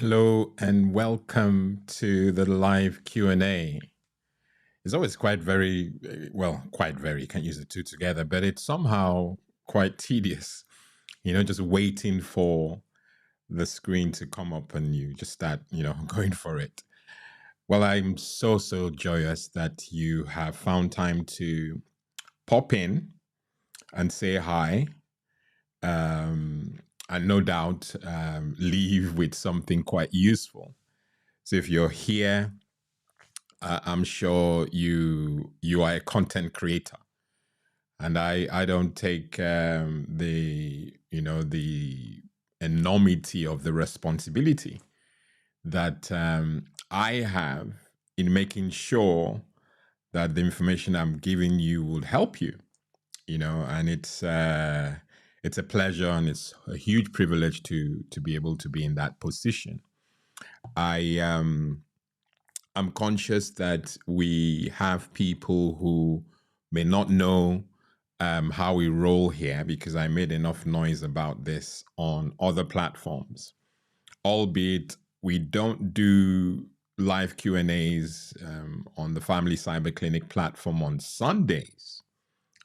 Hello and welcome to the live Q&A. It's always quite very, quite very, can't use the two together, but it's somehow quite tedious, just waiting for the screen to come up and you just start, going for it. Well, I'm so joyous that you have found time to pop in and say hi. And no doubt leave with something quite useful. So if you're here, I'm sure you are a content creator, and I don't take the enormity of the responsibility that I have in making sure that the information I'm giving you will help you, and it's a pleasure and it's a huge privilege to be able to be in that position. I'm conscious that we have people who may not know how we roll here, because I made enough noise about this on other platforms, albeit we don't do live Q&As on the Family Cyber Clinic platform on Sundays.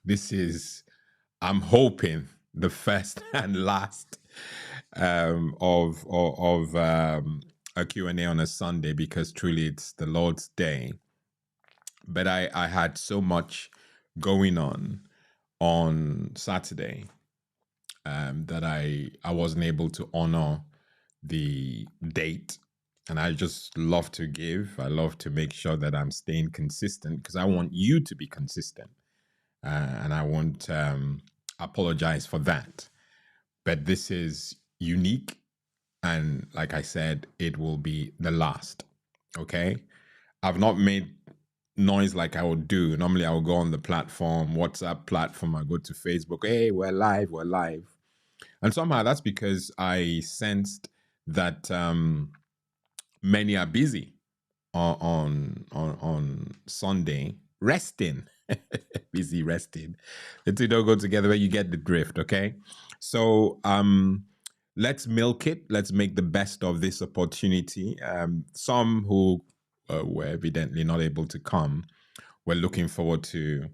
This is, I'm hoping, the first and last of a Q&A on a Sunday, because truly it's the Lord's Day. But I had so much going on Saturday that I wasn't able to honor the date. And I just love to give. I love to make sure that I'm staying consistent, because I want you to be consistent. And I won't apologize for that. But this is unique. And like I said, it will be the last. Okay? I've not made noise like I would do. Normally I will go on the platform, WhatsApp platform, I go to Facebook, hey, we're live. And somehow that's because I sensed that many are busy on Sunday, resting. Busy resting. The two don't go together, but you get the drift, okay? So let's milk it. Let's make the best of this opportunity. Some who were evidently not able to come, we're looking forward to,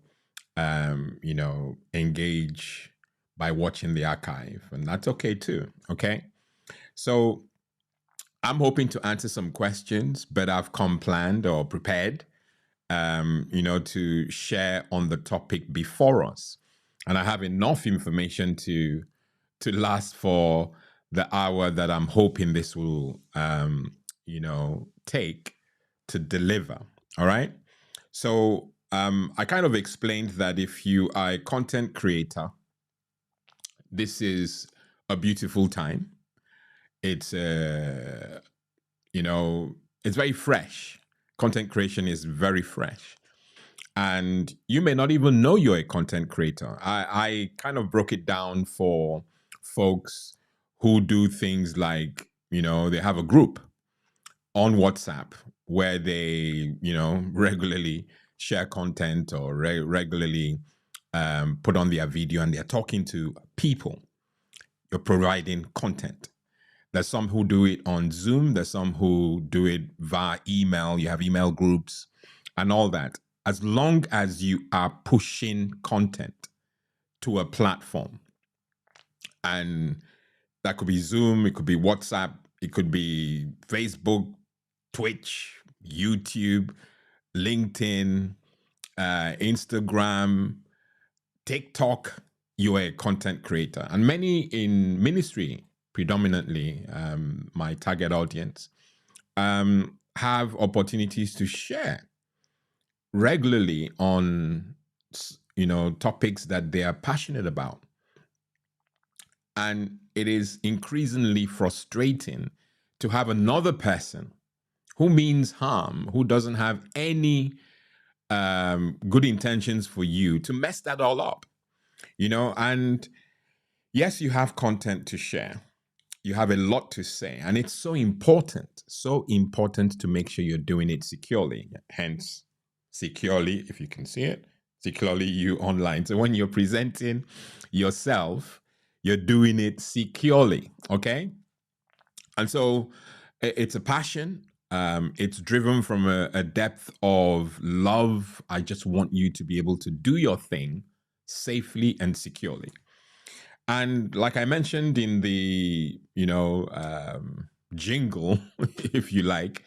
engage by watching the archive, and that's okay too. Okay, so I'm hoping to answer some questions, but I've come planned or prepared, to share on the topic before us, and I have enough information to last for the hour that I'm hoping this will, take to deliver. All right. So I kind of explained that if you are a content creator, this is a beautiful time. It's it's very fresh. Content creation is very fresh. And you may not even know you're a content creator. I kind of broke it down for folks who do things like, they have a group on WhatsApp where they, regularly share content or regularly put on their video and they're talking to people. You're providing content. There's some who do it on Zoom. There's some who do it via email. You have email groups and all that. As long as you are pushing content to a platform, and that could be Zoom, it could be WhatsApp, it could be Facebook, Twitch, YouTube, LinkedIn, Instagram, TikTok, you're a content creator. And many in ministry, predominantly my target audience, have opportunities to share regularly on topics that they are passionate about. And it is increasingly frustrating to have another person who means harm, who doesn't have any good intentions for you, to mess that all up. And yes, you have content to share. You have a lot to say, and it's so important to make sure you're doing it securely. Hence, securely, if you can see it, securely you online. So when you're presenting yourself, you're doing it securely, okay? And so it's a passion. It's driven from a depth of love. I just want you to be able to do your thing safely and securely. And like I mentioned in the, jingle, if you like,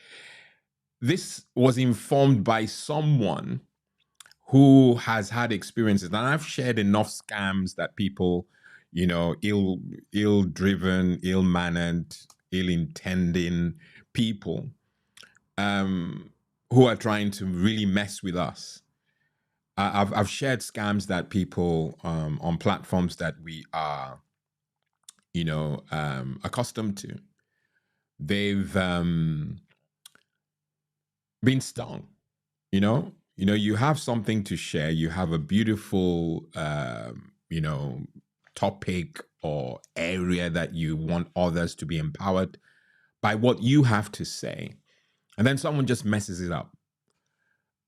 this was informed by someone who has had experiences. And I've shared enough scams that people, ill-driven, ill-mannered, ill-intending people who are trying to really mess with us. I've shared scams that people on platforms that we are, accustomed to. They've been stung. You have something to share. You have a beautiful, topic or area that you want others to be empowered by what you have to say, and then someone just messes it up.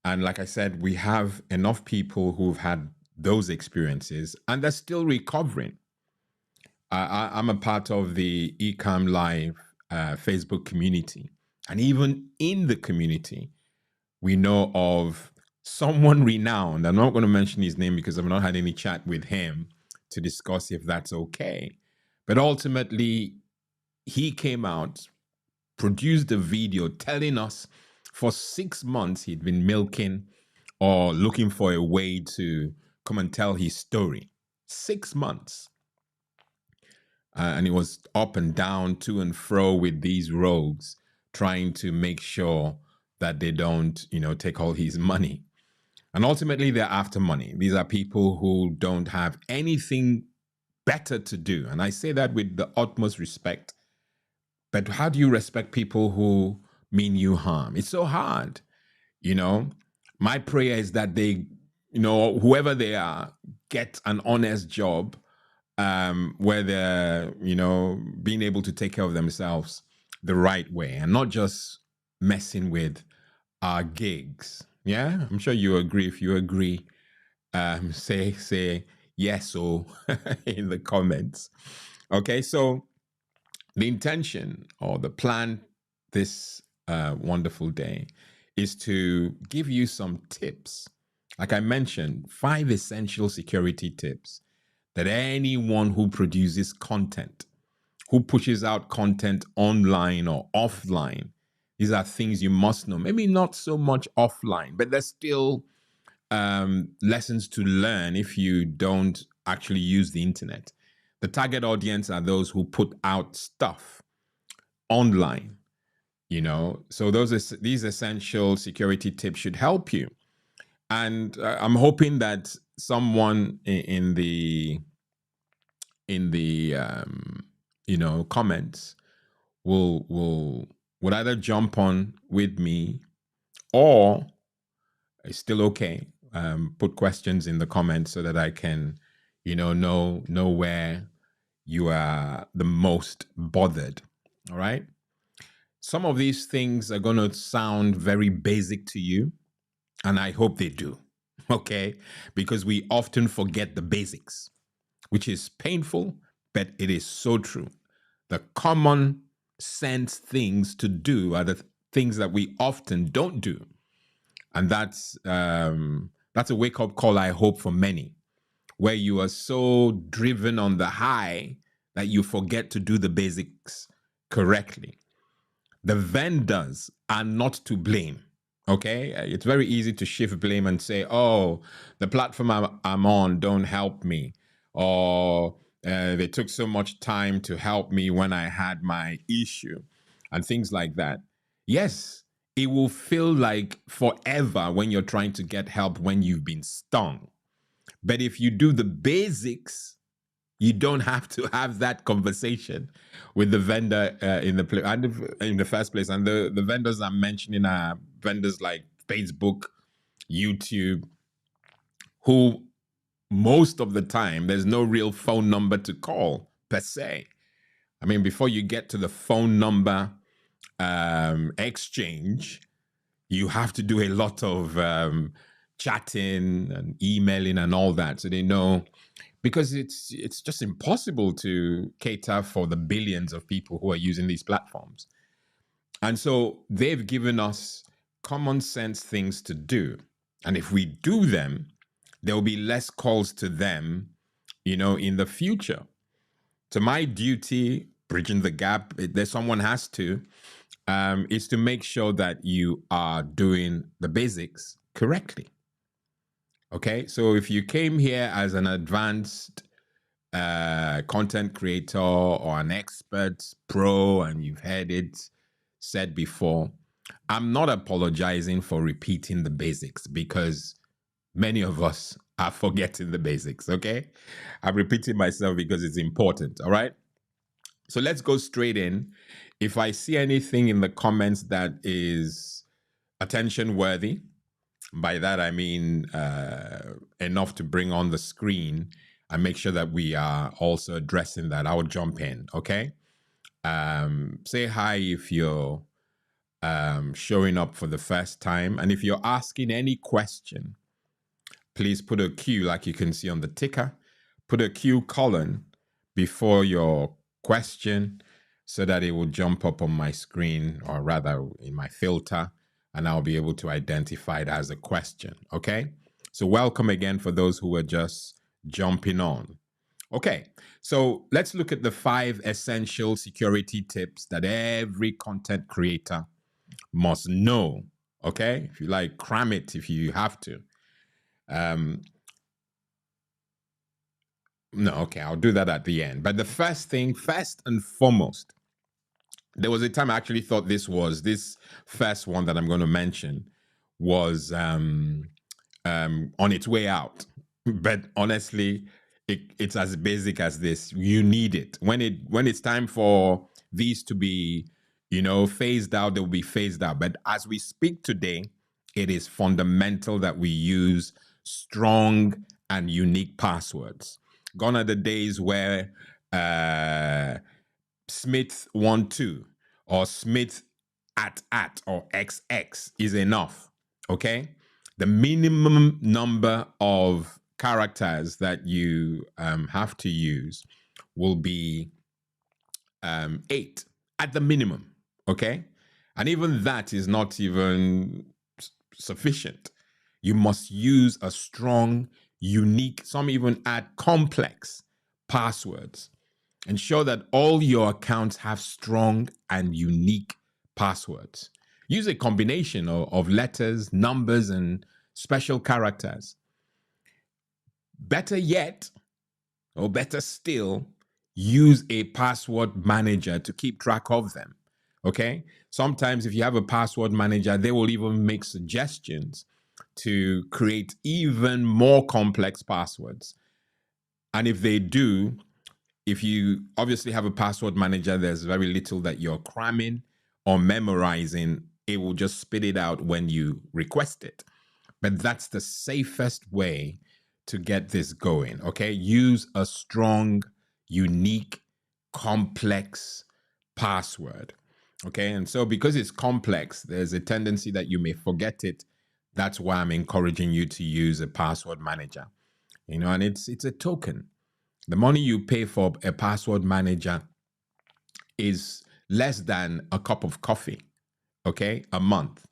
And like I said, we have enough people who've had those experiences and they're still recovering. I'm a part of the Ecamm Live Facebook community. And even in the community, we know of someone renowned. I'm not going to mention his name because I've not had any chat with him to discuss if that's okay. But ultimately, he came out, produced a video telling us for 6 months he'd been milking or looking for a way to come and tell his story. 6 months. And it was up and down, to and fro with these rogues, trying to make sure that they don't, take all his money. And ultimately, they're after money. These are people who don't have anything better to do. And I say that with the utmost respect. But how do you respect people who mean you harm? It's so hard. My prayer is that they, whoever they are, get an honest job where they're, being able to take care of themselves the right way and not just messing with our gigs. Yeah, I'm sure you agree. If you agree, say yes or in the comments. Okay, so The intention or the plan this wonderful day is to give you some tips. Like I mentioned, 5 essential security tips that anyone who produces content, who pushes out content online or offline, these are things you must know. Maybe not so much offline, but there's still lessons to learn if you don't actually use the internet. The target audience are those who put out stuff online, so these essential security tips should help you. And I'm hoping that someone in the comments would either jump on with me, or it's still okay, put questions in the comments so that I can know where you are the most bothered. All right. Some of these things are going to sound very basic to you, and I hope they do. Okay. Because we often forget the basics, which is painful, but it is so true. The common sense things to do are the things that we often don't do. And that's a wake-up call, I hope, for many, where you are so driven on the high that you forget to do the basics correctly. The vendors are not to blame. Okay, it's very easy to shift blame and say, "Oh, the platform I'm on don't help me," or "They took so much time to help me when I had my issue," and things like that. Yes, it will feel like forever when you're trying to get help when you've been stung. But if you do the basics, you don't have to have that conversation with the vendor in the first place. And the vendors I'm mentioning are vendors like Facebook, YouTube, who most of the time there's no real phone number to call per se. I mean, before you get to the phone number exchange, you have to do a lot of chatting and emailing and all that, so they know, because it's just impossible to cater for the billions of people who are using these platforms. And so they've given us common sense things to do. And if we do them, there will be less calls to them, in the future. So my duty, bridging the gap, there's someone has to, is to make sure that you are doing the basics correctly. Okay, so if you came here as an advanced content creator or an expert pro and you've heard it said before, I'm not apologizing for repeating the basics, because many of us are forgetting the basics. Okay, I'm repeating myself because it's important. All right, so let's go straight in. If I see anything in the comments that is attention worthy, by that I mean enough to bring on the screen and make sure that we are also addressing that, I'll jump in. Okay. Say hi if you're showing up for the first time, and if you're asking any question, please put a Q, like you can see on the ticker. Put a Q colon before your question so that it will jump up on my screen, or rather in my filter, and I'll be able to identify it as a question. Okay. So welcome again for those who are just jumping on. Okay. So let's look at the 5 essential security tips that every content creator must know. Okay. If you like, cram it if you have to. No, okay, I'll do that at the end. But the first thing, first and foremost, there was a time I actually thought this first one that I'm going to mention was on its way out. But honestly, it's as basic as this. You need it. When it's time for these to be, phased out, they will be phased out. But as we speak today, it is fundamental that we use strong and unique passwords. Gone are the days where Smith12 or Smith at or XX is enough. Okay, the minimum number of characters that you have to use will be 8 at the minimum. Okay. And even that is not even sufficient. You must use a strong, unique, some even add complex passwords. Ensure that all your accounts have strong and unique passwords. Use a combination of letters, numbers, and special characters. Better yet, or better still, use a password manager to keep track of them. Okay? Sometimes, if you have a password manager, they will even make suggestions to create even more complex passwords. And if they do, if you obviously have a password manager, there's very little that you're cramming or memorizing. It will just spit it out when you request it. But that's the safest way to get this going. Okay. Use a strong, unique, complex password. Okay. And so, because it's complex, there's a tendency that you may forget it. That's why I'm encouraging you to use a password manager. And it's a token. The money you pay for a password manager is less than a cup of coffee, okay, a month.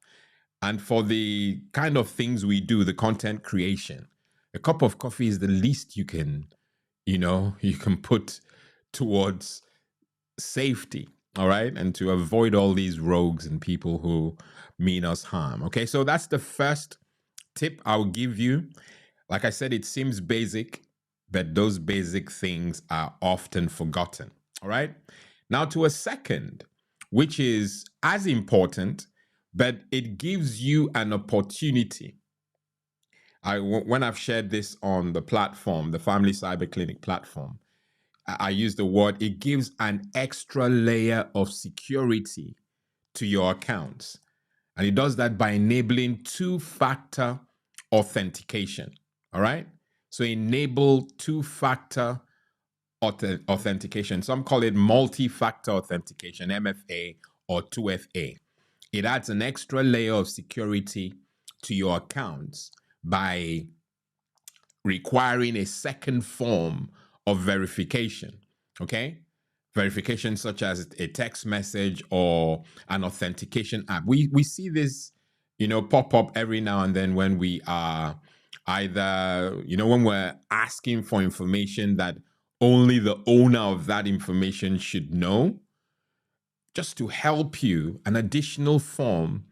And for the kind of things we do, the content creation, a cup of coffee is the least you can put towards safety, all right, and to avoid all these rogues and people who mean us harm. Okay, so that's the first tip I'll give you. Like I said, it seems basic, but those basic things are often forgotten. All right. Now, to a second, which is as important, but it gives you an opportunity. When I've shared this on the platform, the Family Cyber Clinic platform, I use the word, it gives an extra layer of security to your accounts. And it does that by enabling two-factor authentication. All right. So enable two-factor authentication. Some call it multi-factor authentication, MFA or 2FA. It adds an extra layer of security to your accounts by requiring a second form of verification. Okay. Verification such as a text message or an authentication app. We see this, pop up every now and then when we are either, when we're asking for information that only the owner of that information should know, just to help you. An additional form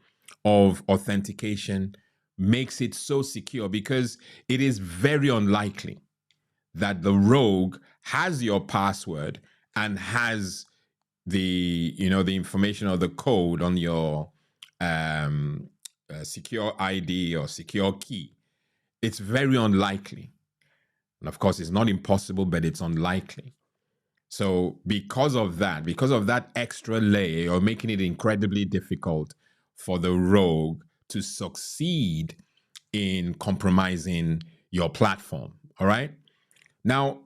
of authentication makes it so secure, because it is very unlikely that the rogue has your password and has the information or the code on your secure ID or secure key. It's very unlikely. And of course, it's not impossible, but it's unlikely. So because of that extra layer, you're making it incredibly difficult for the rogue to succeed in compromising your platform. All right. Now,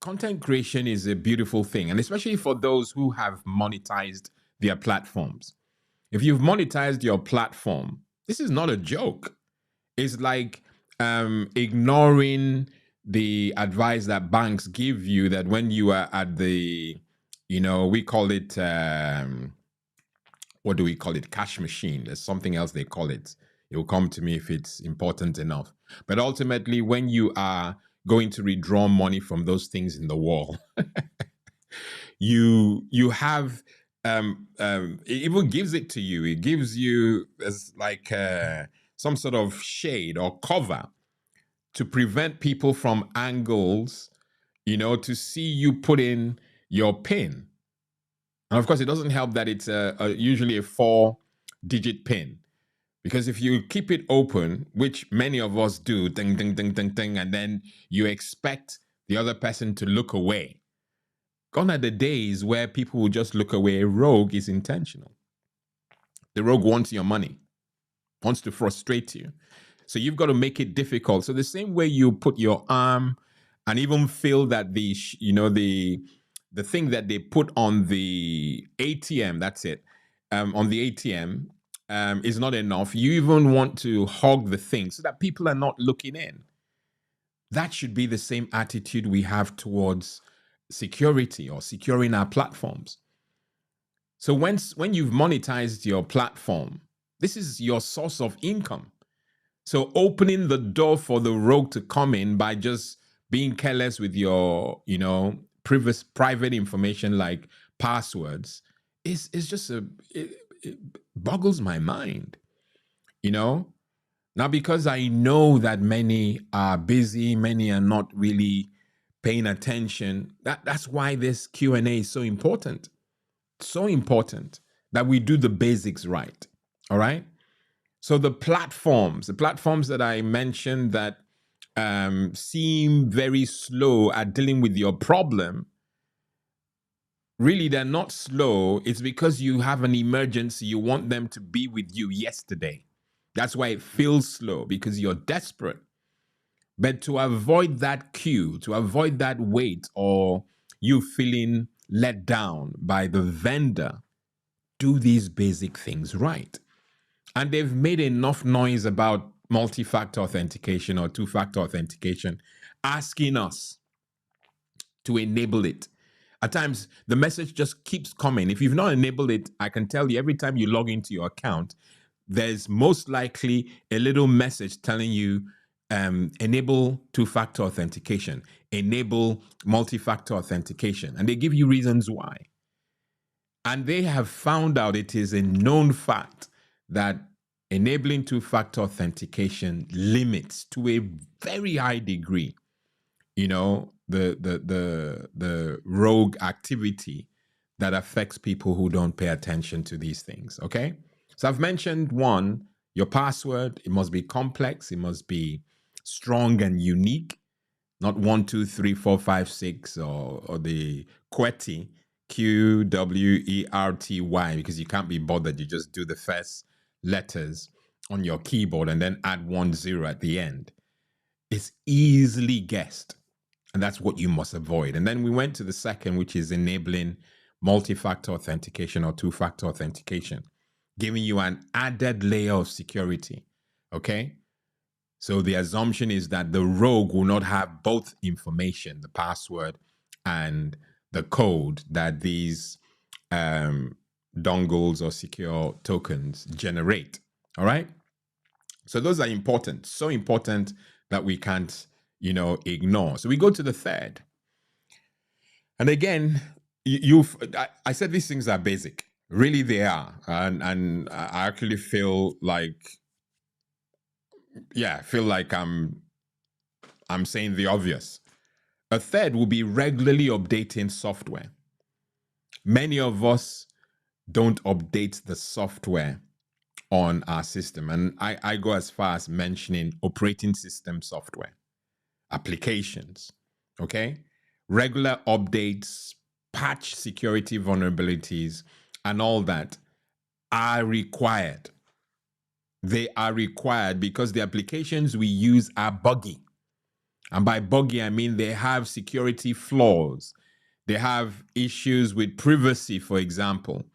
content creation is a beautiful thing, and especially for those who have monetized their platforms. If you've monetized your platform, this is not a joke. It's like ignoring the advice that banks give you, that when you are at the, we call it, what do we call it? Cash machine. There's something else they call it. It will come to me if it's important enough. But ultimately, when you are going to withdraw money from those things in the wall, you have it even gives it to you. It gives you as like some sort of shade or cover to prevent people from angles, to see you put in your PIN. And of course, it doesn't help that it's usually a 4-digit PIN. Because if you keep it open, which many of us do, ding, ding, ding, ding, ding, and then you expect the other person to look away. Gone are the days where people will just look away. A rogue is intentional. The rogue wants your money, wants to frustrate you. So you've got to make it difficult. So the same way you put your arm and even feel that the thing that they put on the ATM, that's it, on the ATM is not enough. You even want to hog the thing so that people are not looking in. That should be the same attitude we have towards security or securing our platforms. So when you've monetized your platform, this is your source of income. So opening the door for the rogue to come in by just being careless with your, private information like passwords is just it boggles my mind, you know? Now, because I know that many are busy, many are not really paying attention. That's why this Q&A is so important. So important that we do the basics right. All right. So the platforms that I mentioned that seem very slow at dealing with your problem, really they're not slow. It's because you have an emergency. You want them to be with you yesterday. That's why it feels slow, because you're desperate. But to avoid that queue, to avoid that wait, or you feeling let down by the vendor, do these basic things right. And they've made enough noise about multi-factor authentication or two-factor authentication, asking us to enable it. At times, the message just keeps coming. If you've not enabled it, I can tell you every time you log into your account, there's most likely a little message telling you enable two-factor authentication, enable multi-factor authentication. And they give you reasons why. And they have found out it is a known fact that enabling two-factor authentication limits to a very high degree, the rogue activity that affects people who don't pay attention to these things. Okay. So I've mentioned one, your password, it must be complex, it must be strong and unique, not 1, 2, 3, 4, 5, 6, or the QWERTY, QWERTY, because you can't be bothered. You just do the first letters on your keyboard and then add 1 0 at the end. It's easily guessed. And that's what you must avoid. And then we went to the second, which is enabling multi-factor authentication or two-factor authentication, giving you an added layer of security. Okay. So the assumption is that the rogue will not have both information, the password and the code that these dongles or secure tokens generate. All right. So those are important, so important that we can't, ignore. So we go to the third. And again, I said these things are basic. Really, they are. And I actually feel like, I'm saying the obvious. A third will be regularly updating software. Many of us don't update the software on our system. And I go as far as mentioning operating system software, applications, okay? Regular updates, patch security vulnerabilities, and all that are required. They are required because the applications we use are buggy. And by buggy, I mean they have security flaws. They have issues with privacy, for example.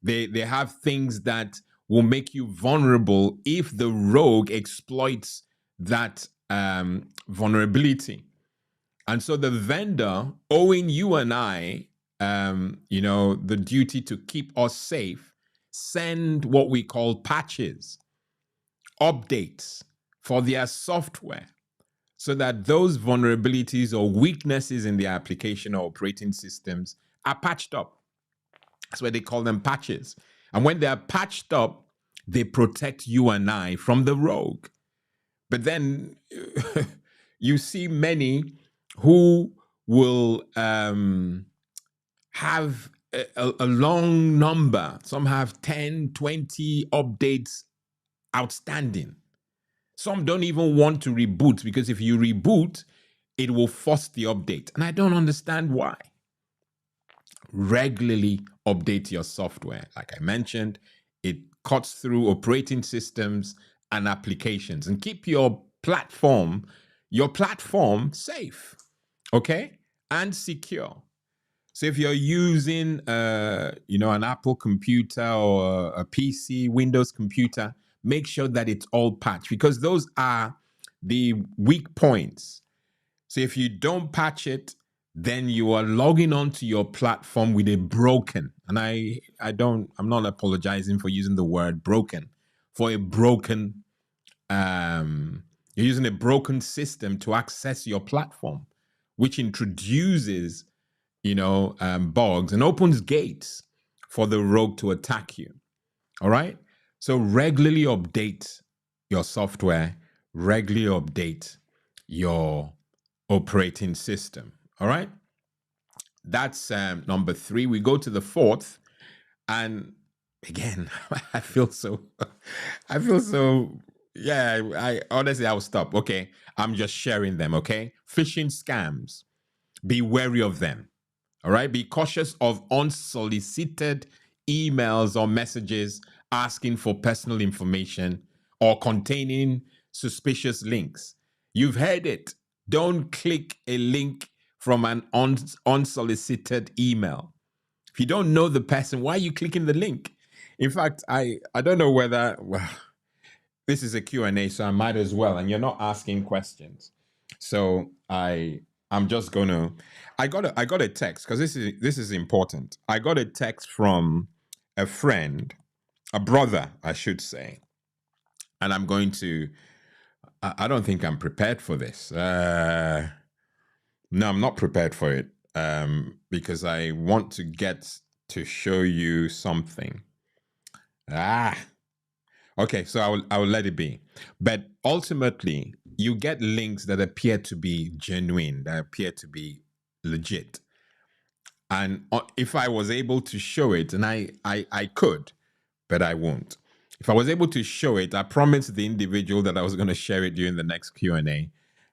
They have things that will make you vulnerable if the rogue exploits that vulnerability. And so the vendor, owing you and I, the duty to keep us safe, send what we call patches, updates for their software, so that those vulnerabilities or weaknesses in the application or operating systems are patched up. That's why they call them patches. And when they are patched up, they protect you and I from the rogue. But then you see many who will have a long number. Some have 10, 20 updates outstanding. Some don't even want to reboot, because if you reboot, it will force the update. And I don't understand why. Regularly update your software. Like I mentioned, it cuts through operating systems and applications, and keep your platform safe, okay, and secure. So if you're using an Apple computer or a PC, Windows computer, make sure that it's all patched, because those are the weak points. So if you don't patch it, then you are logging onto your platform with a broken, And I'm not apologizing for using the word broken, for a broken, you're using a broken system to access your platform, which introduces, bugs and opens gates for the rogue to attack you. All right. So regularly update your software, regularly update your operating system. All right. That's number 3. We go to the 4th, and again, I feel so, yeah, I honestly, I'll stop. Okay. I'm just sharing them. Okay. Phishing scams. Be wary of them. All right. Be cautious of unsolicited emails or messages asking for personal information or containing suspicious links. You've heard it. Don't click a link from an unsolicited email. If you don't know the person, why are you clicking the link? In fact, I don't know whether, well, this is a Q&A, so I might as well, and you're not asking questions. So I'm just gonna, I got a text, because this is important. I got a text from a friend, a brother, I should say, and I'm going to, I don't think I'm prepared for this. No, I'm not prepared for it, because I want to get to show you something. Okay, so I will let it be. But ultimately, you get links that appear to be genuine, that appear to be legit. And if I was able to show it, and I could, but I won't. If I was able to show it, I promised the individual that I was going to share it during the next Q&A.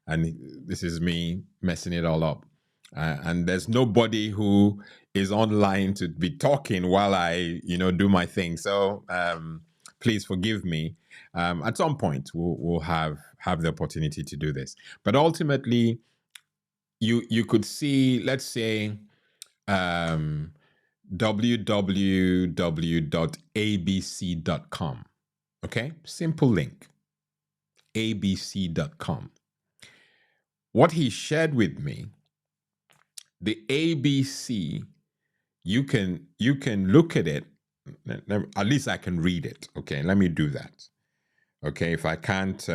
And this is me messing it all up. And there's nobody who is online to be talking while I, do my thing. So please forgive me. At some point, we'll have the opportunity to do this. But ultimately, you could see, let's say, www.abc.com. Okay, simple link, abc.com. What he shared with me, the ABC, you can look at it. At least I can read it. Okay, let me do that. Okay, if I can't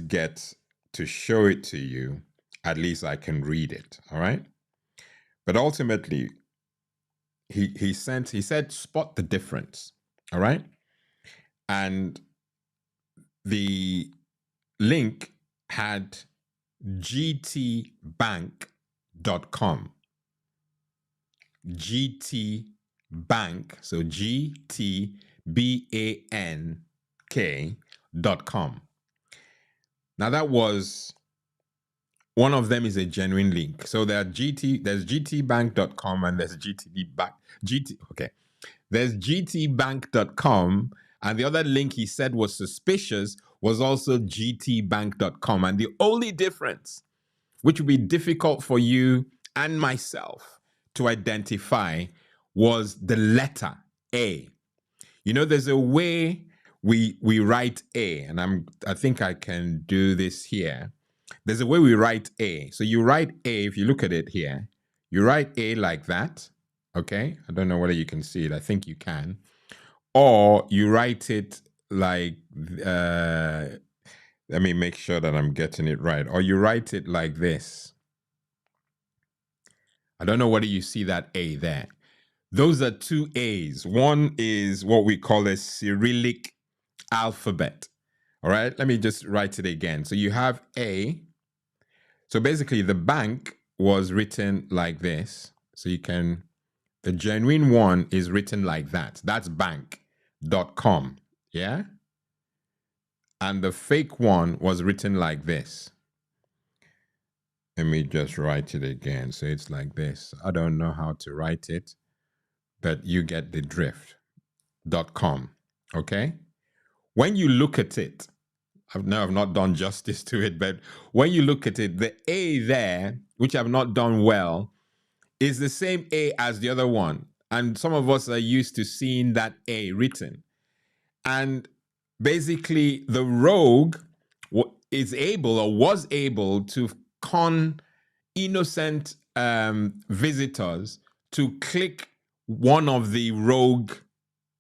get to show it to you, at least I can read it. All right. But ultimately, he said, spot the difference. All right. And the link had gtbank.com. gtbank, so gtbank.com. Now that was, one of them is a genuine link. So there's gtbank.com and there's there's gtbank.com, and the other link he said was suspicious was also gtbank.com. And the only difference, which would be difficult for you and myself to identify, was the letter A. There's a way we write A, and I think I can do this here. There's a way we write A. So you write A, if you look at it here, you write A like that. Okay. I don't know whether you can see it. I think you can. Or you write it like, let me make sure that I'm getting it right. Or you write it like this. I don't know whether you see that A there. Those are two A's. One is what we call a Cyrillic alphabet. All right. Let me just write it again. So you have A. So basically, the bank was written like this. So the genuine one is written like that. That's bank.com. Yeah. And the fake one was written like this. Let me just write it again. So it's like this. I don't know how to write it, but you get the drift. .com. Okay. When you look at it, I've not done justice to it, but when you look at it, the A there, which I've not done well, is the same A as the other one. And some of us are used to seeing that A written. And basically, the rogue was able to con innocent visitors to click one of the rogue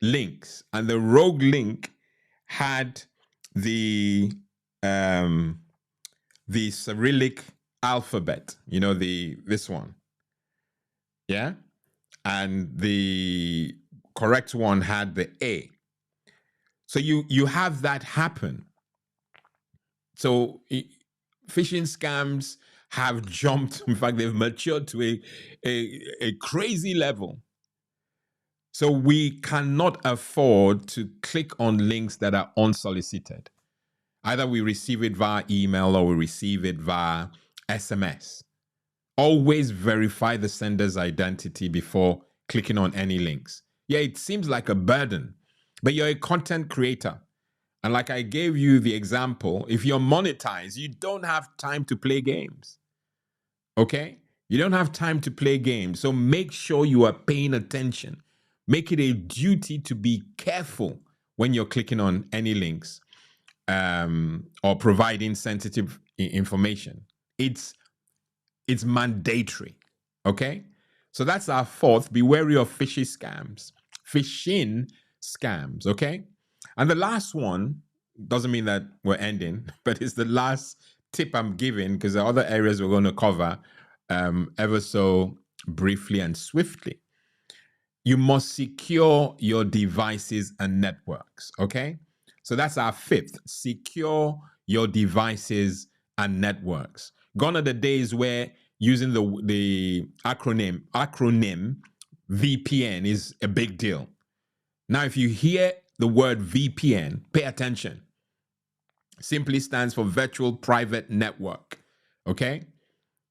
links, and the rogue link had the Cyrillic alphabet, this one, yeah, and the correct one had the A. So you have that happen. So phishing scams have jumped. In fact, they've matured to a crazy level. So we cannot afford to click on links that are unsolicited. Either we receive it via email or we receive it via SMS. Always verify the sender's identity before clicking on any links. Yeah, it seems like a burden, but you're a content creator. And like I gave you the example, if you're monetized, you don't have time to play games. Okay? You don't have time to play games. So make sure you are paying attention. Make it a duty to be careful when you're clicking on any links or providing sensitive information. It's mandatory. Okay? So that's our fourth. Be wary of phishing scams. Okay? And the last one doesn't mean that we're ending, but it's the last tip I'm giving because there are other areas we're going to cover ever so briefly and swiftly. You must secure your devices and networks. Okay? So that's our fifth. Secure your devices and networks. Gone are the days where using the acronym VPN is a big deal. Now, if you hear the word VPN, pay attention. Simply stands for Virtual Private Network. Okay?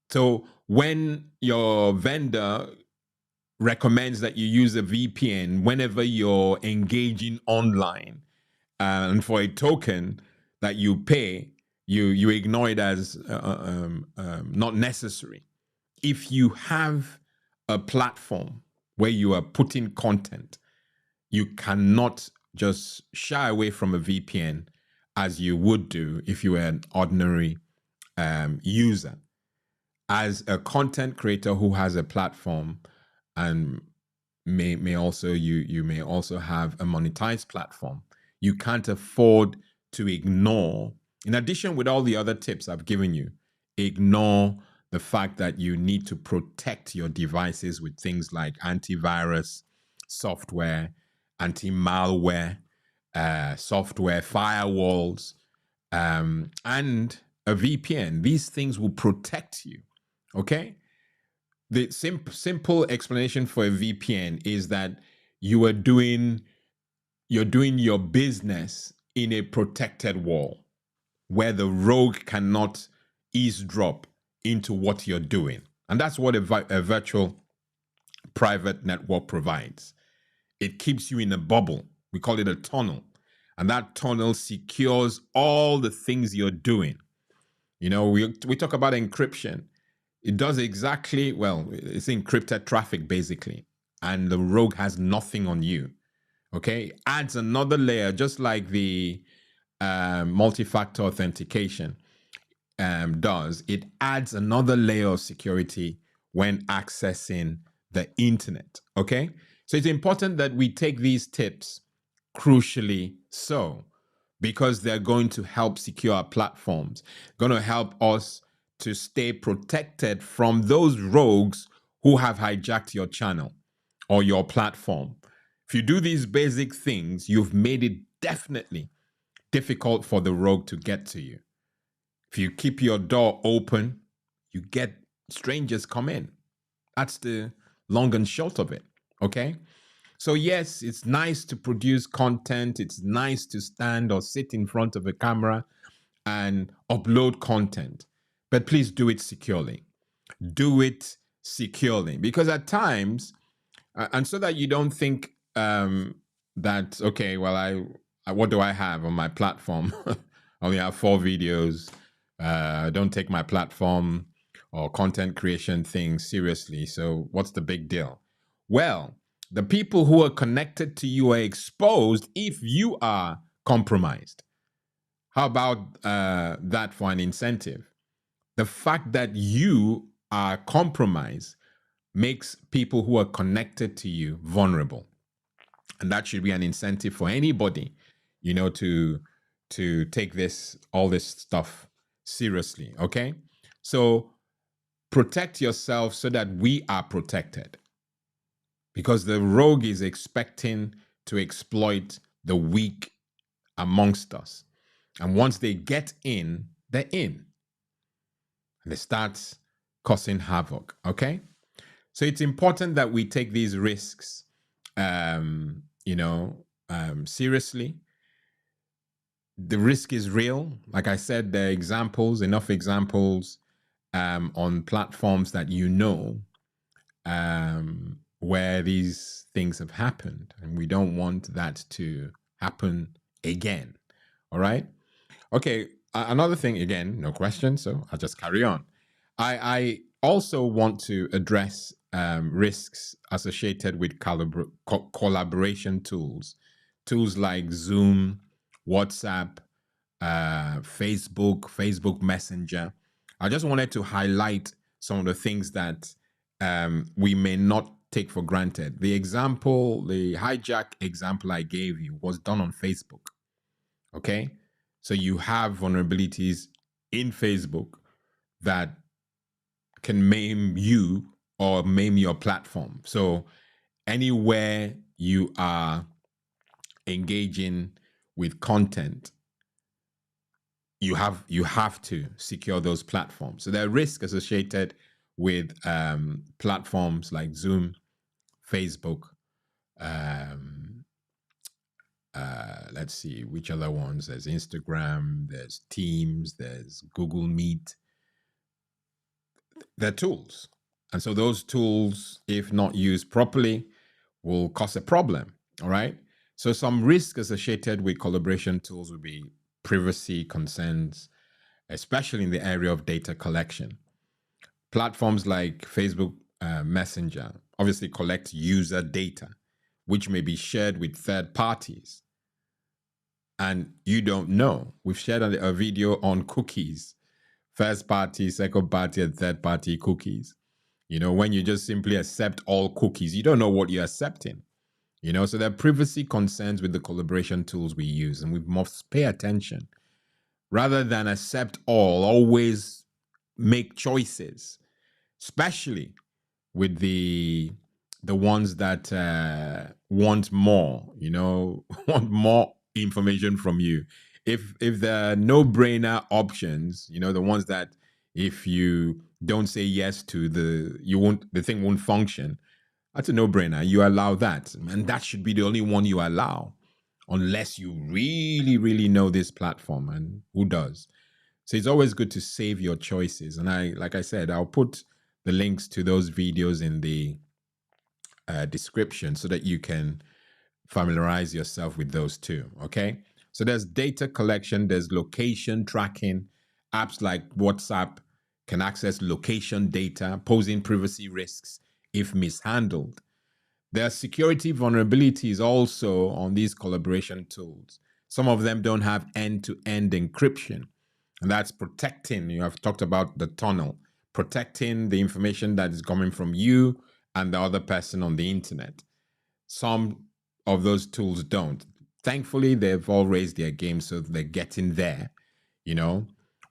So when your vendor recommends that you use a VPN whenever you're engaging online, and for a token that you pay, you ignore it as not necessary. If you have a platform where you are putting content, you cannot just shy away from a VPN as you would do if you were an ordinary user. As a content creator who has a platform and may also you may also have a monetized platform, you can't afford to ignore, in addition with all the other tips I've given you, ignore the fact that you need to protect your devices with things like antivirus software, anti-malware software, firewalls, and a VPN. These things will protect you. Okay? The simple explanation for a VPN is that you're doing your business in a protected wall where the rogue cannot eavesdrop into what you're doing. And that's what a virtual private network provides. It keeps you in a bubble. We call it a tunnel. And that tunnel secures all the things you're doing. We talk about encryption. It does exactly, well, it's encrypted traffic basically, and the rogue has nothing on you. Okay, adds another layer, just like the multi-factor authentication does. It adds another layer of security when accessing the internet. Okay, so it's important that we take these tips crucially so, because they're going to help secure our platforms, going to help us to stay protected from those rogues who have hijacked your channel or your platform. If you do these basic things, you've made it definitely difficult for the rogue to get to you. If you keep your door open, you get strangers come in. That's the long and short of it. Okay? So yes, it's nice to produce content. It's nice to stand or sit in front of a camera and upload content. But please do it securely. Do it securely. Because at times, and so that you don't think that, okay, well, I what do I have on my platform? I only have 4 videos. Don't take my platform or content creation thing seriously. So what's the big deal? Well, the people who are connected to you are exposed if you are compromised. How about that for an incentive? The fact that you are compromised makes people who are connected to you vulnerable. And that should be an incentive for anybody, to take all this stuff seriously. Okay. So protect yourself so that we are protected, because the rogue is expecting to exploit the weak amongst us. And once they get in, they're in. And they start causing havoc. Okay. So it's important that we take these risks, seriously. The risk is real. Like I said, there are enough examples on platforms that where these things have happened, and we don't want that to happen again. All right. Okay. Another thing, again, no question, so I'll just carry on. I also want to address risks associated with collaboration tools like Zoom, WhatsApp, Facebook Messenger. I just wanted to highlight some of the things that we may not take for granted. The hijack example I gave you was done on Facebook. Okay. So you have vulnerabilities in Facebook that can maim you or maim your platform. So anywhere you are engaging with content, you have to secure those platforms. So there are risks associated with platforms like Zoom, Facebook. Let's see which other ones. There's Instagram, there's Teams, there's Google Meet. They're tools. And so those tools, if not used properly, will cause a problem. All right. So some risks associated with collaboration tools would be privacy concerns, especially in the area of data collection. Platforms like Facebook Messenger obviously collect user data, which may be shared with third parties. And you don't know. We've shared a video on cookies, first party, second party, and third party cookies. When you just simply accept all cookies, you don't know what you're accepting. So there are privacy concerns with the collaboration tools we use, and we must pay attention. Rather than accept all, always make choices, especially with the ones that want more, want more information from you. If there are no-brainer options, the ones that if you don't say yes to, the thing won't function. That's a no-brainer. You allow that, and that should be the only one you allow, unless you really, really know this platform, and who does? So it's always good to save your choices. And like I said, I'll put the links to those videos in the description so that you can familiarize yourself with those too. Okay. So there's data collection, there's location tracking. Apps like WhatsApp can access location data, posing privacy risks if mishandled. There are security vulnerabilities also on these collaboration tools. Some of them don't have end-to-end encryption, and that's protecting. You have talked about the tunnel, protecting the information that is coming from you and the other person on the internet. Some of those tools don't. Thankfully, they've all raised their game, so they're getting there.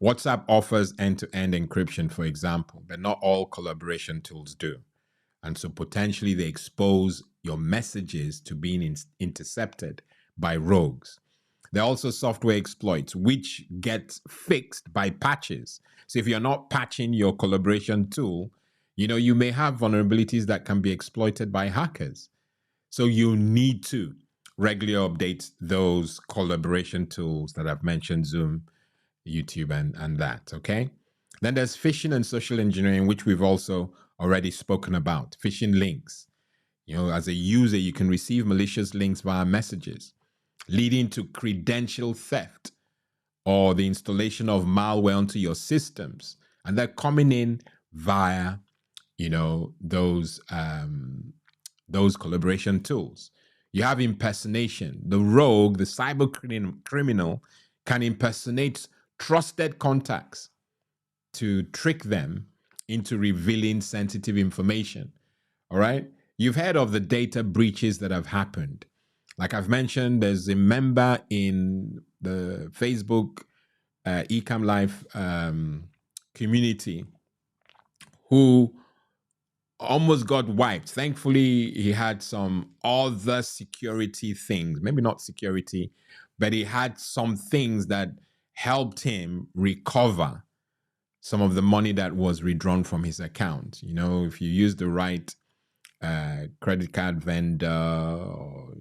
WhatsApp offers end-to-end encryption, for example, but not all collaboration tools do. And so potentially they expose your messages to being intercepted by rogues. There are also software exploits, which get fixed by patches. So if you're not patching your collaboration tool, you may have vulnerabilities that can be exploited by hackers. So you need to regularly update those collaboration tools that I've mentioned, Zoom, YouTube, and that, okay? Then there's phishing and social engineering, which we've also already spoken about. Phishing links. As a user, you can receive malicious links via messages, leading to credential theft or the installation of malware onto your systems. And they're coming in via, those collaboration tools. You have impersonation. The rogue, the cyber criminal, can impersonate trusted contacts to trick them into revealing sensitive information. All right. You've heard of the data breaches that have happened. Like I've mentioned, there's a member in the Facebook Ecamm Life community who almost got wiped. Thankfully, he had some other security things, maybe not security, but he had some things that helped him recover some of the money that was withdrawn from his account. You know, if you use the right credit card vendor or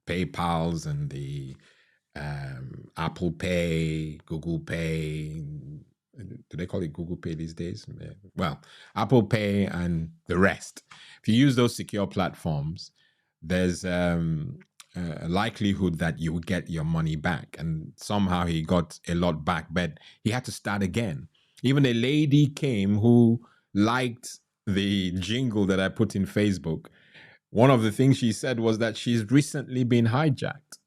PayPal's and the Apple Pay, Google Pay. Do they call it Google Pay these days? Well, Apple Pay and the rest. If you use those secure platforms, there's a likelihood that you will get your money back. And somehow he got a lot back, but he had to start again. Even a lady came who liked the jingle that I put in Facebook. One of the things she said was that she's recently been hijacked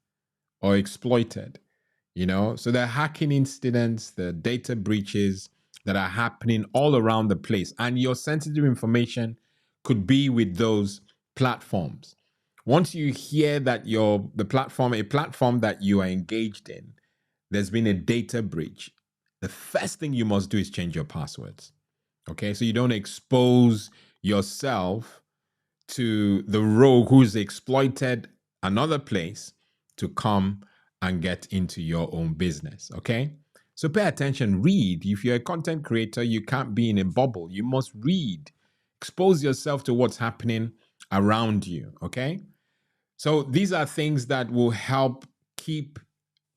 or exploited. You know, so the hacking incidents, the data breaches that are happening all around the place, and your sensitive information could be with those platforms. Once you hear that a platform that you are engaged in, there's been a data breach, the first thing you must do is change your passwords. Okay, so you don't expose yourself to the rogue who's exploited another place to come and get into your own business. Okay, so pay attention, read. If you're a content creator, you can't be in a bubble. You must read, expose yourself to what's happening around you. Okay, so these are things that will help keep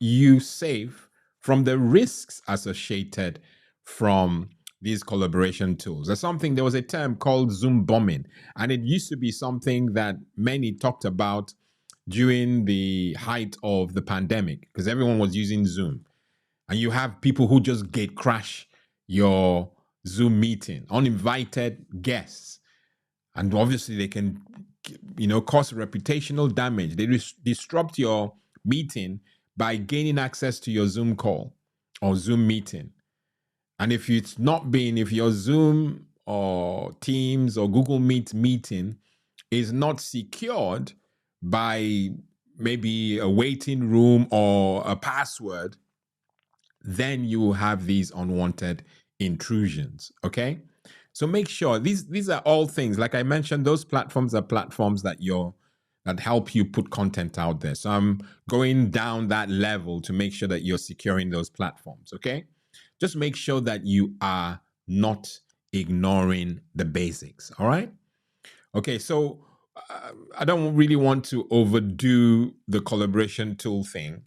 you safe from the risks associated from these collaboration tools. There was a term called Zoom bombing, and it used to be something that many talked about during the height of the pandemic because everyone was using Zoom. And you have people who just gate crash your Zoom meeting, uninvited guests. And obviously they can, cause reputational damage. They disrupt your meeting by gaining access to your Zoom call or Zoom meeting. And if your Zoom or Teams or Google Meet meeting is not secured by maybe a waiting room or a password, then you will have these unwanted intrusions. Okay. So make sure these are all things. Like I mentioned, those platforms are platforms that help you put content out there. So I'm going down that level to make sure that you're securing those platforms. Okay. Just make sure that you are not ignoring the basics. All right. Okay. So I don't really want to overdo the collaboration tool thing.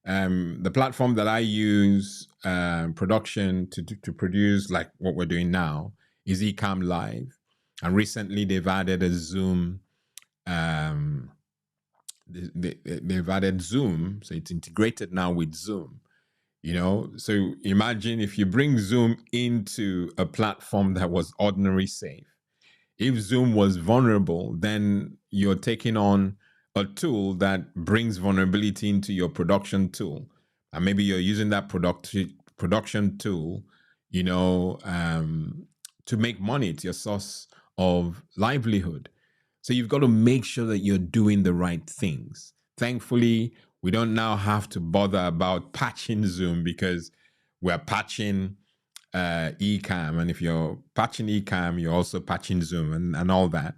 The platform that I use production to produce like what we're doing now is Ecamm Live, and recently they've added a Zoom. They've added Zoom, so it's integrated now with Zoom. So imagine if you bring Zoom into a platform that was ordinary safe. If Zoom was vulnerable, then you're taking on a tool that brings vulnerability into your production tool. And maybe you're using that production tool, to make money. It's your source of livelihood. So you've got to make sure that you're doing the right things. Thankfully, we don't now have to bother about patching Zoom because we're patching Ecamm, and if you're patching Ecamm, you're also patching Zoom and all that.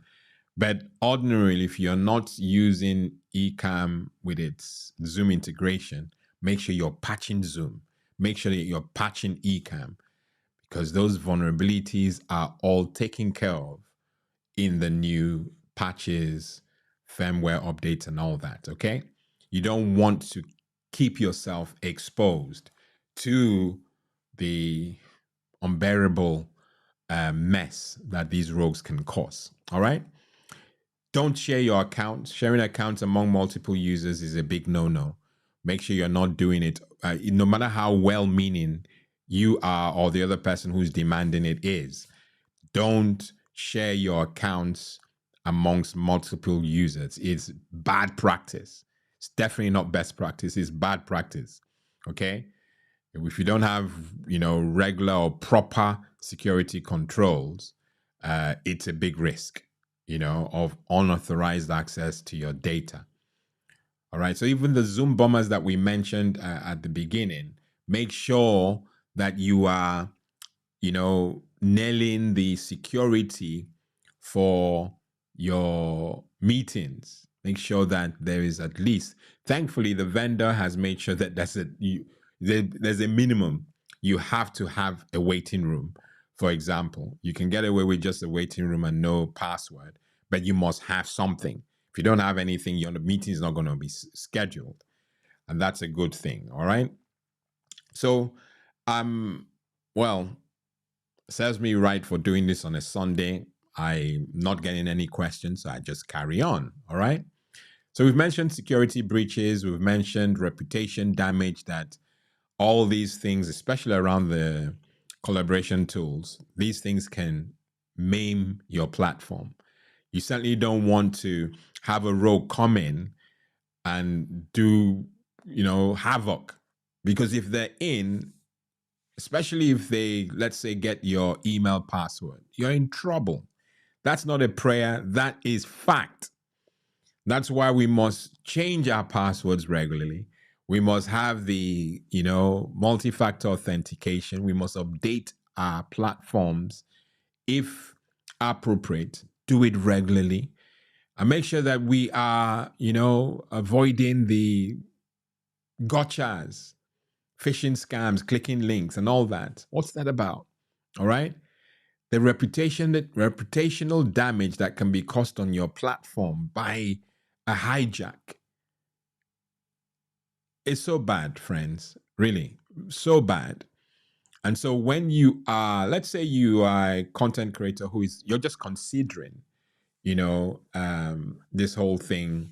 But ordinarily, if you're not using Ecamm with its Zoom integration, make sure you're patching Zoom. Make sure that you're patching Ecamm because those vulnerabilities are all taken care of in the new patches, firmware updates, and all that. Okay, you don't want to keep yourself exposed to the unbearable mess that these rogues can cause. All right. Don't share your accounts. Sharing accounts among multiple users is a big no-no. Make sure you're not doing it, no matter how well-meaning you are or the other person who's demanding it is. Don't share your accounts amongst multiple users. It's bad practice. It's definitely not best practice. It's bad practice. Okay. If you don't have, regular or proper security controls, it's a big risk. of unauthorized access to your data. All right. So even the Zoom bombers that we mentioned at the beginning, make sure that you are, nailing the security for your meetings. Make sure that there is at least, thankfully, the vendor has made sure that there's a minimum. You have to have a waiting room. For example, you can get away with just a waiting room and no password, but you must have something. If you don't have anything, your meeting is not going to be scheduled. And that's a good thing. All right. So, well, serves me right for doing this on a Sunday. I'm not getting any questions, so I just carry on. All right. So we've mentioned security breaches, we've mentioned reputation damage, that all these things, especially around the collaboration tools, these things can maim your platform. You certainly don't want to have a rogue come in and do, havoc. Because if they're in, especially if they, let's say, get your email password, you're in trouble. That's not a prayer, that is fact. That's why we must change our passwords regularly. We must have the, multi-factor authentication. We must update our platforms if appropriate. Do it regularly and make sure that we are, avoiding the gotchas, phishing scams, clicking links, and all that. What's that about? All right. The reputational damage that can be caused on your platform by a hijack is so bad, friends. Really, so bad. And so when you are, let's say you are a content creator you're just considering, this whole thing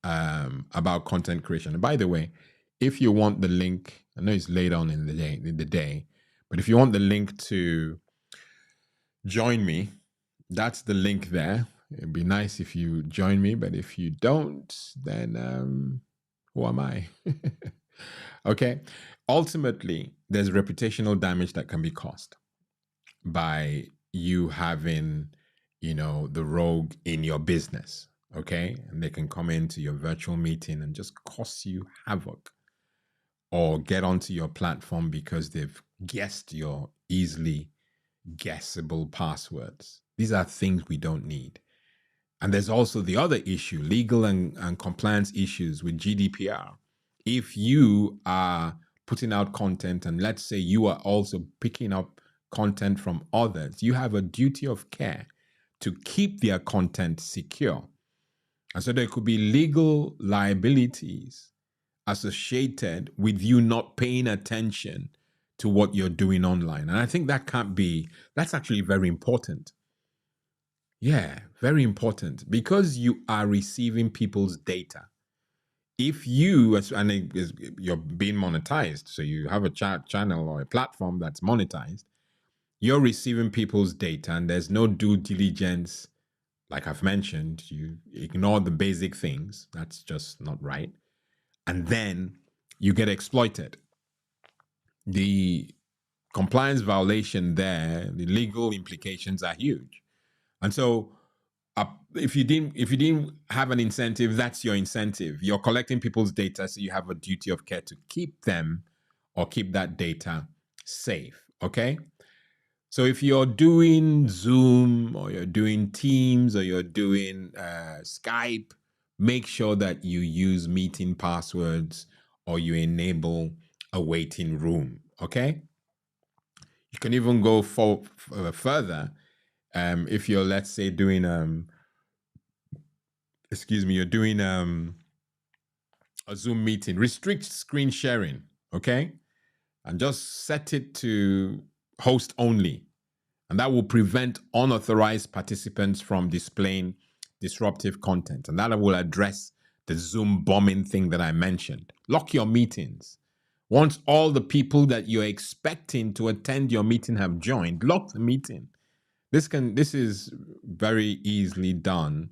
about content creation. And by the way, if you want the link, I know it's late on in the day, but if you want the link to join me, that's the link there. It'd be nice if you join me, but if you don't, then who am I? Okay. Ultimately, there's reputational damage that can be caused by you having, the rogue in your business. Okay. And they can come into your virtual meeting and just cause you havoc, or get onto your platform because they've guessed your easily guessable passwords. These are things we don't need. And there's also the other issue, legal and compliance issues with GDPR. If you are putting out content, and let's say you are also picking up content from others, you have a duty of care to keep their content secure. And so there could be legal liabilities associated with you not paying attention to what you're doing online. And I think that's actually very important. Yeah, very important, because you are receiving people's data. If you, you're being monetized, so you have a channel or a platform that's monetized, you're receiving people's data and there's no due diligence. Like I've mentioned, you ignore the basic things. That's just not right. And then you get exploited. The compliance violation there, the legal implications are huge. And so if you didn't have an incentive, that's your incentive. You're collecting people's data, so you have a duty of care to keep them or keep that data safe. Okay. So if you're doing Zoom or you're doing Teams or you're doing Skype, make sure that you use meeting passwords or you enable a waiting room. Okay. You can even go further. If you're, let's say, doing you're doing a Zoom meeting, restrict screen sharing, okay? And just set it to host only. And that will prevent unauthorized participants from displaying disruptive content. And that will address the Zoom bombing thing that I mentioned. Lock your meetings. Once all the people that you're expecting to attend your meeting have joined, lock the meeting. This is very easily done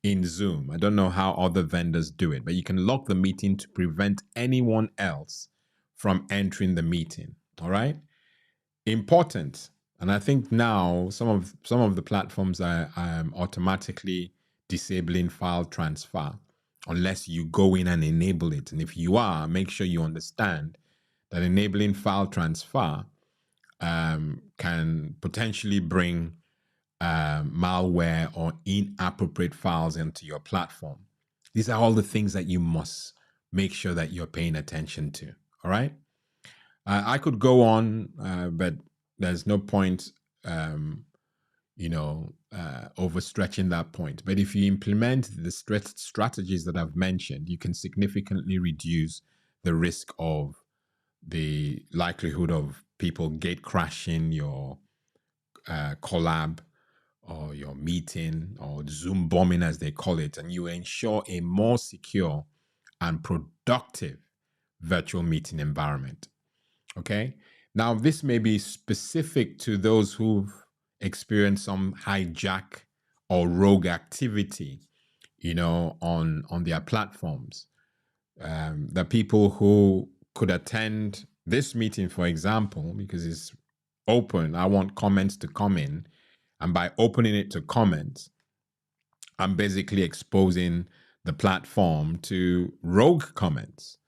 in Zoom. I don't know how other vendors do it, but you can lock the meeting to prevent anyone else from entering the meeting. All right. Important. And I think now some of the platforms are automatically disabling file transfer unless you go in and enable it. And if you are, make sure you understand that enabling file transfer can potentially bring malware or inappropriate files into your platform. These are all the things that you must make sure that you're paying attention to. All right. I could go on, but there's no point, overstretching that point. But if you implement the strategies that I've mentioned, you can significantly reduce the risk of the likelihood of people gate crashing your collab or your meeting or Zoom bombing, as they call it, and you ensure a more secure and productive virtual meeting environment. Okay. Now, this may be specific to those who've experienced some hijack or rogue activity, on their platforms. The people who could attend this meeting, for example, because it's open, I want comments to come in. And by opening it to comments, I'm basically exposing the platform to rogue comments,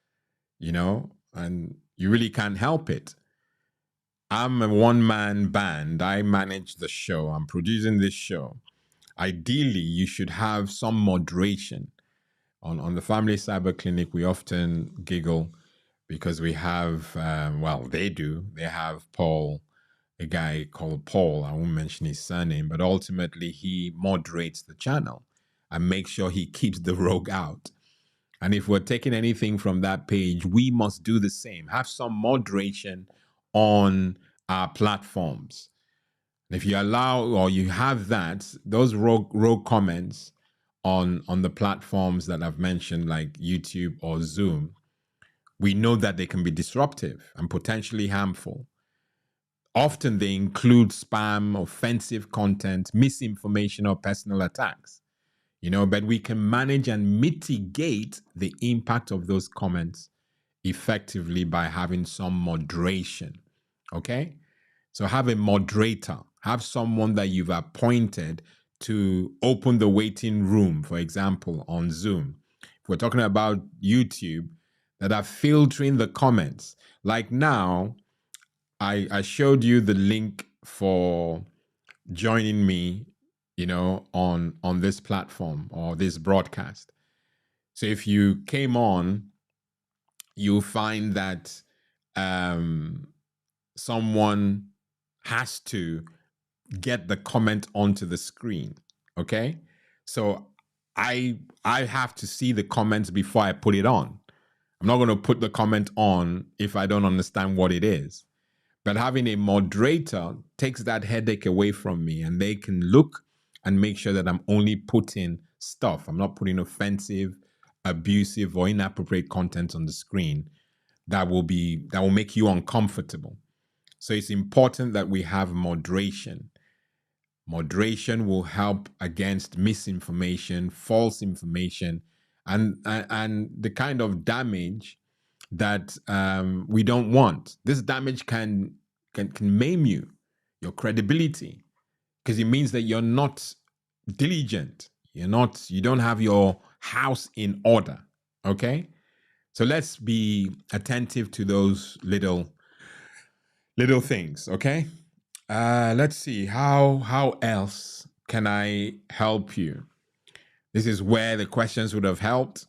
and you really can't help it. I'm a one-man band. I manage the show. I'm producing this show. Ideally, you should have some moderation. On the Family Cyber Clinic, we often giggle because we have, they do. They have Paul, a guy called Paul. I won't mention his surname, but ultimately he moderates the channel and makes sure he keeps the rogue out. And if we're taking anything from that page, we must do the same. Have some moderation on our platforms. If you allow or you have that, those rogue comments on the platforms that I've mentioned, like YouTube or Zoom, we know that they can be disruptive and potentially harmful. Often they include spam, offensive content, misinformation, or personal attacks. But we can manage and mitigate the impact of those comments effectively by having some moderation. Okay? So have a moderator, have someone that you've appointed to open the waiting room, for example, on Zoom. If we're talking about YouTube, that are filtering the comments. Like now, I showed you the link for joining me, on this platform or this broadcast. So if you came on, you'll find that someone has to get the comment onto the screen. Okay. So I have to see the comments before I put it on. I'm not going to put the comment on if I don't understand what it is. But having a moderator takes that headache away from me, and they can look and make sure that I'm only putting stuff. I'm not putting offensive, abusive, or inappropriate content on the screen that will make you uncomfortable. So it's important that we have moderation. Moderation will help against misinformation, false information, and the kind of damage that we don't want. This damage can maim you, your credibility, because it means that you're not diligent. You don't have your house in order. Okay, so let's be attentive to those little things. Okay, let's see how else can I help you. This is where the questions would have helped,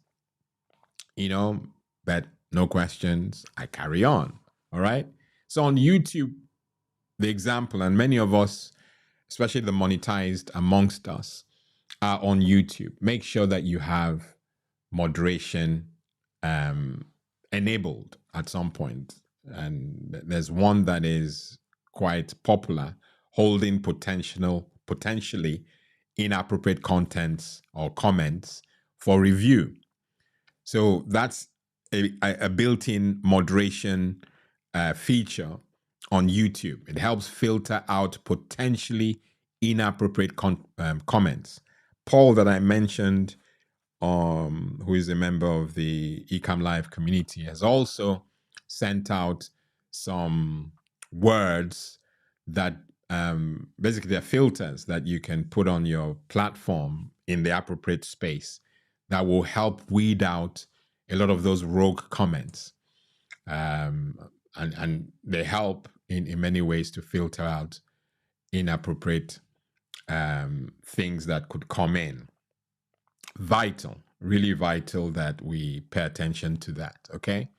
but no questions, I carry on. All right. So on YouTube, the example, and many of us, especially the monetized amongst us, are on YouTube. Make sure that you have moderation enabled at some point. And there's one that is quite popular, holding potentially inappropriate contents or comments for review. So that's a built-in moderation feature on YouTube. It helps filter out potentially inappropriate comments. Paul, that I mentioned, who is a member of the Ecamm Live community, has also sent out some words that basically there are filters that you can put on your platform in the appropriate space that will help weed out a lot of those rogue comments. And they help in many ways to filter out inappropriate things that could come in. Vital, really vital that we pay attention to that, okay?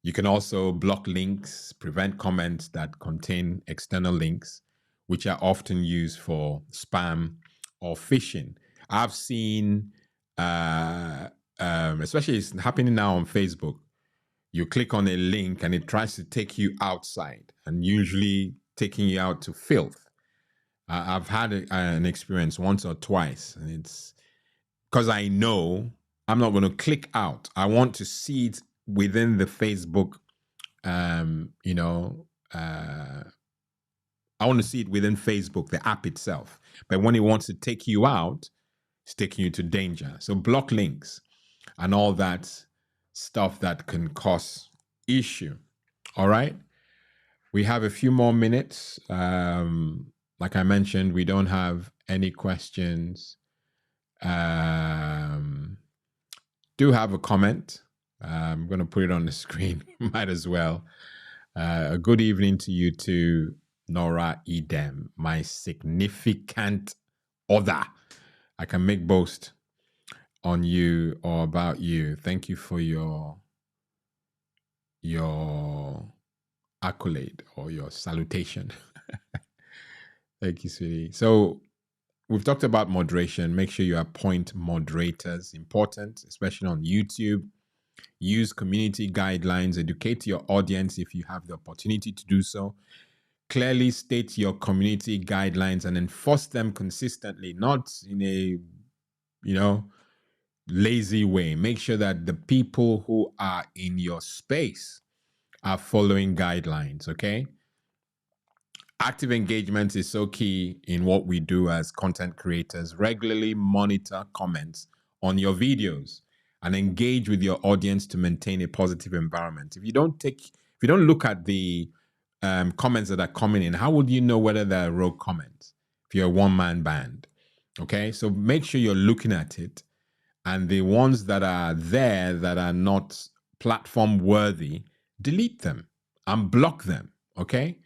You can also block links, prevent comments that contain external links, which are often used for spam or phishing. I've seen, especially it's happening now on Facebook, you click on a link and it tries to take you outside and usually taking you out to filth. I've had an experience once or twice, and it's because I know I'm not going to click out. I want to see it within the Facebook, you know, I want to see it within Facebook, the app itself. But when it wants to take you out, it's taking you to danger. So block links and all that stuff that can cause issue. All right. We have a few more minutes. Like I mentioned, we don't have any questions. Do have a comment. I'm going to put it on the screen. Might as well. A good evening to you too, Nora Edem, my significant other. I can make boast on you or about you. Thank you for your accolade or your salutation. Thank you, sweetie. So we've talked about moderation. Make sure you appoint moderators. Important, especially on YouTube. Use community guidelines. Educate your audience if you have the opportunity to do so. Clearly state your community guidelines and enforce them consistently, not in a, lazy way. Make sure that the people who are in your space are following guidelines, okay? Active engagement is so key in what we do as content creators. Regularly monitor comments on your videos and engage with your audience to maintain a positive environment. If you don't look at the comments that are coming in, how would you know whether they're rogue comments if you're a one-man band? Okay, so make sure you're looking at it, and the ones that are there that are not platform worthy, delete them and block them. Okay.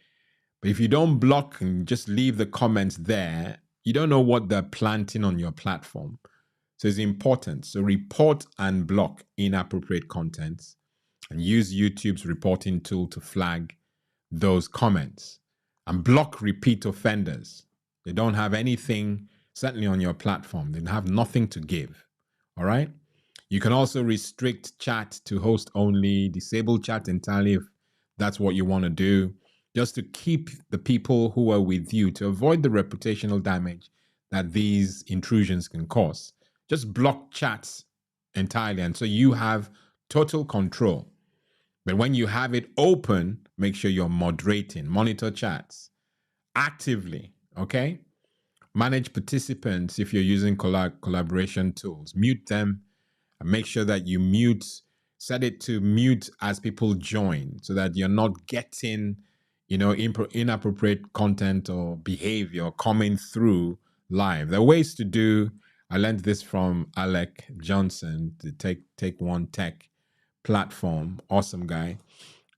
But if you don't block and just leave the comments there, you don't know what they're planting on your platform. So it's important. So report and block inappropriate contents and use YouTube's reporting tool to flag those comments and block repeat offenders. They don't have anything, certainly on your platform. They have nothing to give. All right. You can also restrict chat to host only, disable chat entirely if that's what you want to do, just to keep the people who are with you, to avoid the reputational damage that these intrusions can cause. Just block chats entirely. And so you have total control. But when you have it open, make sure you're moderating, monitor chats actively, okay? Manage participants if you're using collaboration tools. Mute them and make sure that you set it to mute as people join so that you're not getting, inappropriate content or behavior coming through live. There are ways to do. I learned this from Alec Johnson, the Take One Tech platform. Awesome guy.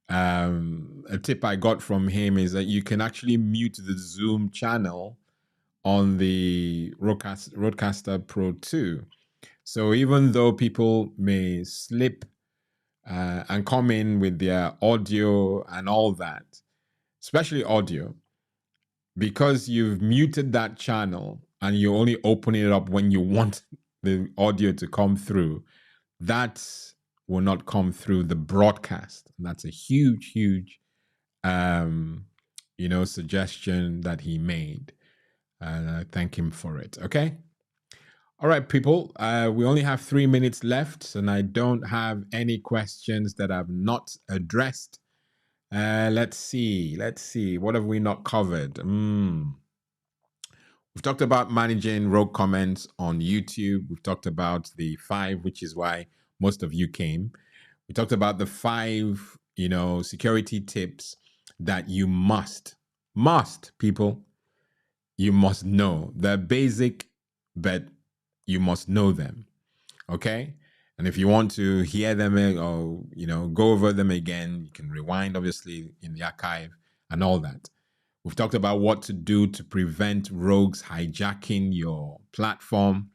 A tip I got from him is that you can actually mute the Zoom channel on the Rodecaster Pro 2. So even though people may slip and come in with their audio and all that, especially audio, because you've muted that channel and you only open it up when you want the audio to come through, that will not come through the broadcast. And that's a huge, huge, suggestion that he made. And I thank him for it. Okay. All right, people. We only have 3 minutes left, and I don't have any questions that I've not addressed. Let's see. What have we not covered? We've talked about managing rogue comments on YouTube. We've talked about the 5, which is why most of you came. We talked about the 5, security tips that you must, people, you must know. They're basic, but you must know them. Okay. And if you want to hear them or go over them again, you can rewind, obviously, in the archive and all that. We've talked about what to do to prevent rogues hijacking your platform,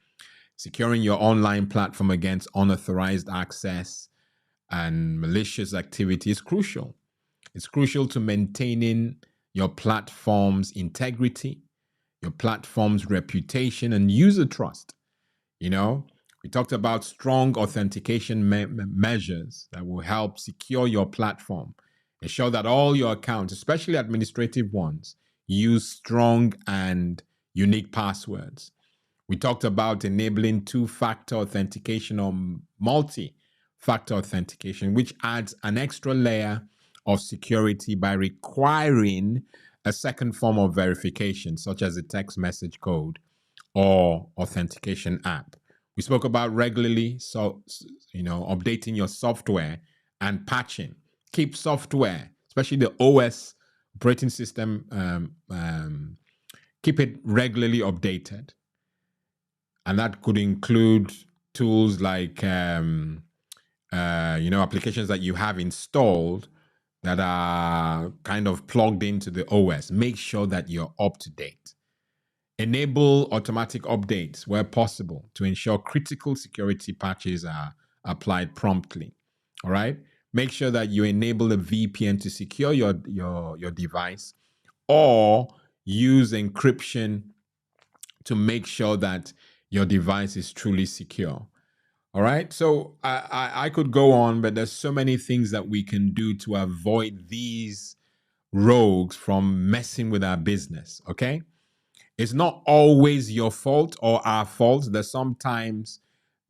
securing your online platform against unauthorized access and malicious activity is crucial. It's crucial to maintaining your platform's integrity, your platform's reputation, and user trust. You know, we talked about strong authentication measures that will help secure your platform. Ensure that all your accounts, especially administrative ones, use strong and unique passwords. We talked about enabling two-factor authentication or multi-factor authentication, which adds an extra layer of security by requiring a second form of verification, such as a text message code or authentication app. We spoke about regularly, updating your software and patching. Keep software, especially the OS operating system, keep it regularly updated. And that could include tools like, applications that you have installed that are kind of plugged into the OS. Make sure that you're up to date. Enable automatic updates where possible to ensure critical security patches are applied promptly. All right. Make sure that you enable a VPN to secure your device, or use encryption to make sure that your device is truly secure. All right. So I could go on, but there's so many things that we can do to avoid these rogues from messing with our business. Okay. It's not always your fault or our fault. There's sometimes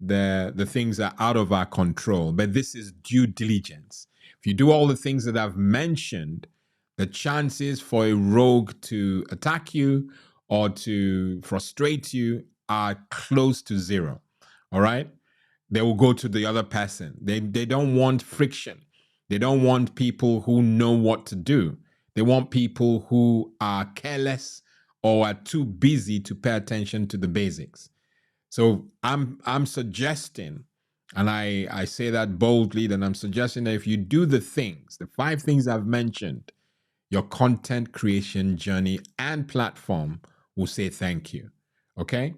the things are out of our control, but this is due diligence. If you do all the things that I've mentioned, the chances for a rogue to attack you or to frustrate you are close to zero. All right. They will go to the other person. They don't want friction. They don't want people who know what to do. They want people who are careless or are too busy to pay attention to the basics. So I'm suggesting, and I say that boldly, that I'm suggesting that if you do the things, the 5 things I've mentioned, your content creation journey and platform will say thank you. Okay?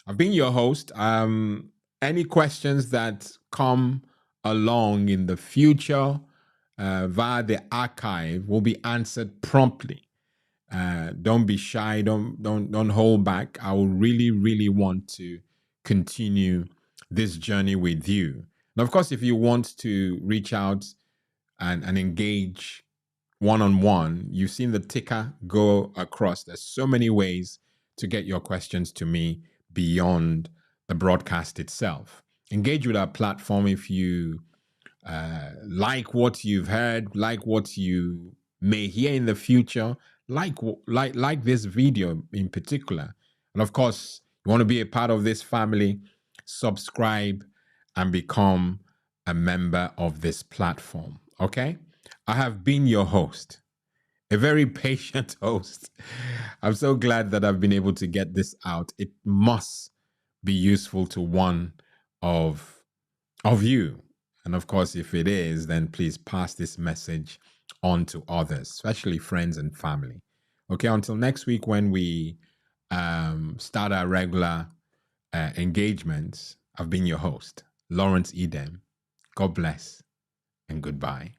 I've been your host. Any questions that come along in the future via the archive will be answered promptly. Don't be shy. Don't hold back. I will really want to continue this journey with you. And of course, if you want to reach out and engage one-on-one, you've seen the ticker go across. There's so many ways to get your questions to me beyond the broadcast itself. Engage with our platform if you like what you've heard, like what you may hear in the future, like this video in particular. And of course, you want to be a part of this family, subscribe and become a member of this platform. Okay? I have been your host, a very patient host. I'm so glad that I've been able to get this out. It must be useful to one of you. And of course, if it is, then please pass this message on to others, especially friends and family. Okay, until next week when we start our regular engagements, I've been your host, Lawrence Edem. God bless and goodbye.